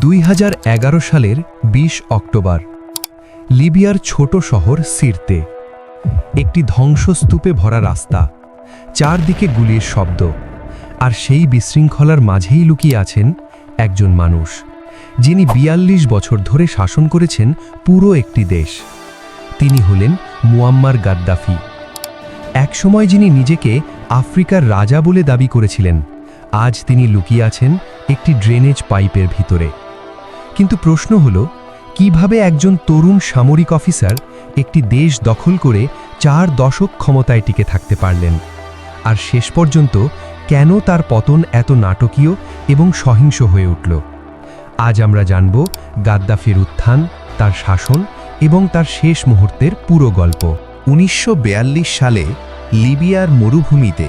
2011 সালের 20 অক্টোবর লিবিয়ার ছোট শহর সিরতে একটি ধ্বংসস্তূপে ভরা রাস্তা, চারদিকে গুলির শব্দ, আর সেই বিশৃঙ্খলার মাঝেই লুকিয়ে আছেন একজন মানুষ, যিনি 42 বছর ধরে শাসন করেছেন পুরো একটি দেশ। তিনি হলেন মুয়াম্মার গাদ্দাফি। একসময় যিনি নিজেকে আফ্রিকার রাজা বলে দাবি করেছিলেন, আজ তিনি লুকিয়ে আছেন একটি ড্রেনেজ পাইপের ভিতরে। কিন্তু প্রশ্ন হল, কিভাবে একজন তরুণ সামরিক অফিসার একটি দেশ দখল করে 4 দশক ক্ষমতায় টিকে থাকতে পারলেন? আর শেষ পর্যন্ত কেন তার পতন এত নাটকীয় এবং সহিংস হয়ে উঠল? আজ আমরা জানব গাদ্দাফির উত্থান, তার শাসন এবং তার শেষ মুহূর্তের পুরো গল্প। 1942 সালে লিবিয়ার মরুভূমিতে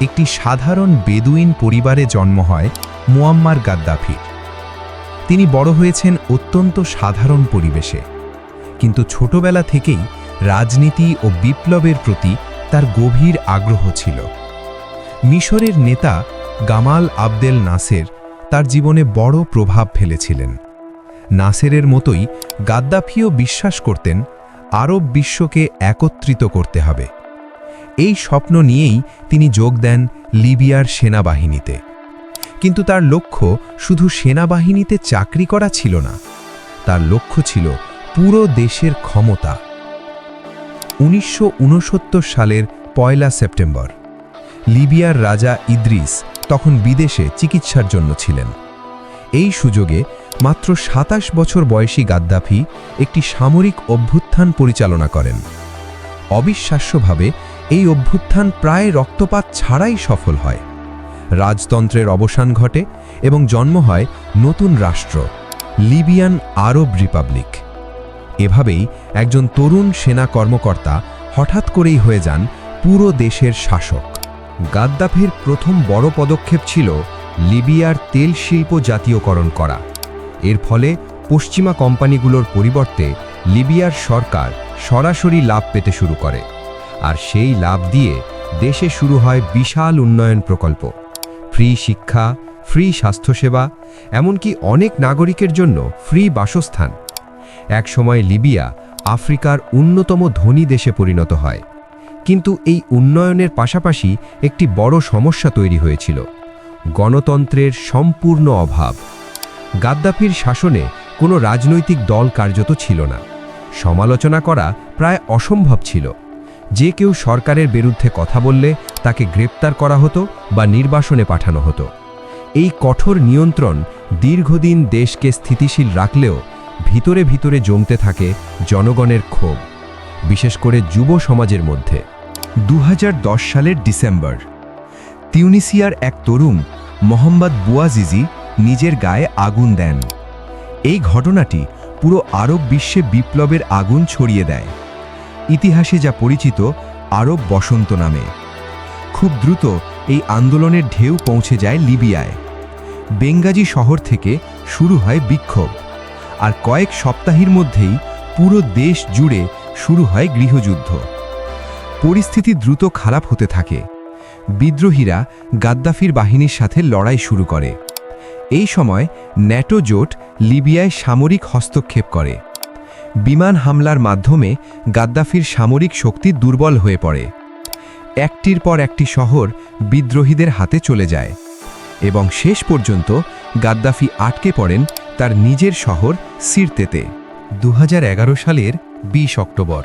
একটি সাধারণ বেদুইন পরিবারে জন্ম হয় মুয়াম্মার গাদ্দাফির। তিনি বড় হয়েছেন অত্যন্ত সাধারণ পরিবেশে, কিন্তু ছোটবেলা থেকেই রাজনীতি ও বিপ্লবের প্রতি তার গভীর আগ্রহ ছিল। মিশরের নেতা গামাল আবদেল নাসের তার জীবনে বড় প্রভাব ফেলেছিলেন। নাসেরের মতোই গাদ্দাফিও বিশ্বাস করতেন আরব বিশ্বকে একত্রিত করতে হবে। এই স্বপ্ন নিয়েই তিনি যোগ দেন লিবিয়ার সেনাবাহিনীতে। কিন্তু তার লক্ষ্য শুধু সেনাবাহিনীতে চাকরি করা ছিল না, তার লক্ষ্য ছিল পুরো দেশের ক্ষমতা। 1969 সালের 1 সেপ্টেম্বর লিবিয়ার রাজা ইদ্রিস তখন বিদেশে চিকিৎসার জন্য ছিলেন। এই সুযোগে মাত্র 27 বছর বয়সী গাদ্দাফি একটি সামরিক অভ্যুত্থান পরিচালনা করেন। অবিশ্বাস্যভাবে এই অভ্যুত্থান প্রায় রক্তপাত ছাড়াই সফল হয়। রাজতন্ত্রের অবসান ঘটে এবং জন্ম হয় নতুন রাষ্ট্র, লিবিয়ান আরব রিপাবলিক। এভাবেই একজন তরুণ সেনা কর্মকর্তা হঠাৎ করেই হয়ে যান পুরো দেশের শাসক। গাদ্দাফির প্রথম বড় পদক্ষেপ ছিল লিবিয়ার তেল শিল্প জাতীয়করণ করা। এর ফলে পশ্চিমা কোম্পানিগুলোর পরিবর্তে লিবিয়ার সরকার সরাসরি লাভ পেতে শুরু করে, আর সেই লাভ দিয়ে দেশে শুরু হয় বিশাল উন্নয়ন প্রকল্প, ফ্রি শিক্ষা, ফ্রি স্বাস্থ্যসেবা, এমনকি অনেক নাগরিকের জন্য ফ্রি বাসস্থান। একসময় লিবিয়া আফ্রিকার অন্যতম ধনী দেশে পরিণত হয়। কিন্তু এই উন্নয়নের পাশাপাশি একটি বড় সমস্যা তৈরি হয়েছিল: গণতন্ত্রের সম্পূর্ণ অভাব। গাদ্দাফির শাসনে কোনো রাজনৈতিক দল কার্যত ছিল না। সমালোচনা করা প্রায় অসম্ভব ছিল। যে কেউ সরকারের বিরুদ্ধে কথা বললে তাকে গ্রেপ্তার করা হতো বা নির্বাসনে পাঠানো হতো। এই কঠোর নিয়ন্ত্রণ দীর্ঘদিন দেশকে স্থিতিশীল রাখলেও ভিতরে ভিতরে জমতে থাকে জনগণের ক্ষোভ, বিশেষ করে যুব সমাজের মধ্যে। 2010 সালের ডিসেম্বর তিউনিসিয়ার এক তরুণ মোহাম্মদ বুয়াজিজি নিজের গায়ে আগুন দেন। এই ঘটনাটি পুরো আরব বিশ্বে বিপ্লবের আগুন ছড়িয়ে দেয়, ইতিহাসে যা পরিচিত আরব বসন্ত নামে। খুব দ্রুত এই আন্দোলনের ঢেউ পৌঁছে যায় লিবিয়ায়। বেঙ্গাজি শহর থেকে শুরু হয় বিক্ষোভ, আর কয়েক সপ্তাহের মধ্যেই পুরো দেশ জুড়ে শুরু হয় গৃহযুদ্ধ। পরিস্থিতি দ্রুত খারাপ হতে থাকে। বিদ্রোহীরা গাদ্দাফির বাহিনীর সাথে লড়াই শুরু করে। এই সময় ন্যাটো জোট লিবিয়ায় সামরিক হস্তক্ষেপ করে। বিমান হামলার মাধ্যমে গাদ্দাফির সামরিক শক্তি দুর্বল হয়ে পড়ে। একটির পর একটি শহর বিদ্রোহীদের হাতে চলে যায় এবং শেষ পর্যন্ত গাদ্দাফি আটকে পড়েন তার নিজের শহর সিরতেতে। 2011 সালের 20 অক্টোবর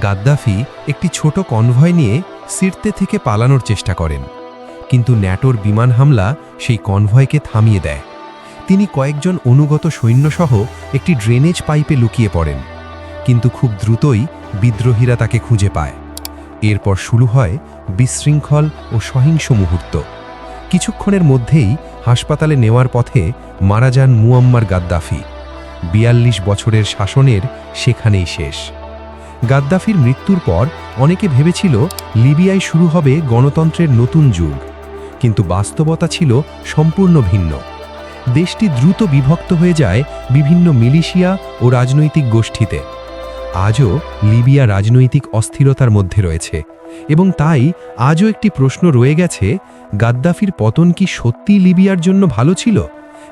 গাদ্দাফি একটি ছোট কনভয় নিয়ে সিরতে থেকে পালানোর চেষ্টা করেন, কিন্তু ন্যাটোর বিমান হামলা সেই কনভয়কে থামিয়ে দেয়। তিনি কয়েকজন অনুগত সৈন্যসহ একটি ড্রেনেজ পাইপে লুকিয়ে পড়েন, কিন্তু খুব দ্রুতই বিদ্রোহীরা তাকে খুঁজে পায়। এরপর শুরু হয় বিশৃঙ্খল ও সহিংস মুহূর্ত। কিছুক্ষণের মধ্যেই হাসপাতালে নেওয়ার পথে মারা যান মুয়াম্মার গাদ্দাফি। 42 বছরের শাসনের সেখানেই শেষ। গাদ্দাফির মৃত্যুর পর অনেকে ভেবেছিল লিবিয়ায় শুরু হবে গণতন্ত্রের নতুন যুগ, কিন্তু বাস্তবতা ছিল সম্পূর্ণ ভিন্ন। দেশটি দ্রুত বিভক্ত হয়ে যায় বিভিন্ন মিলিশিয়া ও রাজনৈতিক গোষ্ঠীতে। আজও লিবিয়া রাজনৈতিক অস্থিরতার মধ্যে রয়েছে, এবং তাই আজও একটি প্রশ্ন রয়ে গেছে: গাদ্দাফির পতন কি সত্যিই লিবিয়ার জন্য ভালো ছিল,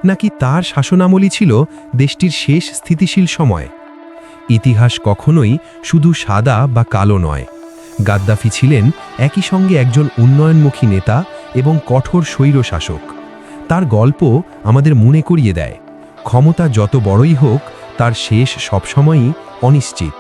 নাকি তার শাসনামলই ছিল দেশটির শেষ স্থিতিশীল সময়? ইতিহাস কখনোই শুধু সাদা বা কালো নয়। গাদ্দাফি ছিলেন একই সঙ্গে একজন উন্নয়নমুখী নেতা এবং কঠোর স্বৈরশাসক। তার গল্প আমাদের মনে করিয়ে দেয়, ক্ষমতা যত বড়ই হোক, তার শেষ সবসময়ই অনিশ্চিত।